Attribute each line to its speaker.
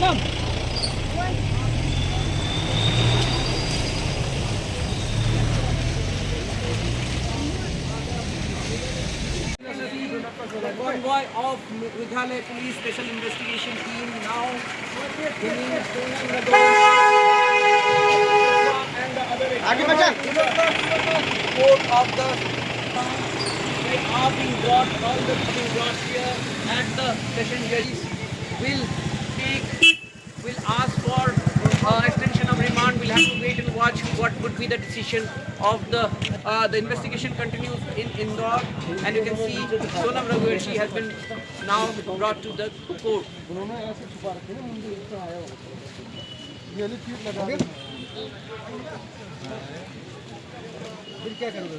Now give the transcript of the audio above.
Speaker 1: The convoy of Meghalaya Police Special Investigation Team now bringing the court of the they are being brought, all the being brought here at the session. Judges will ask for extension of remand. We'll have to wait and watch what would be the decision of the investigation continues in Indore, and you can see Sonam Raghuvanshi has been now brought to the court. फिर क्या करोगे?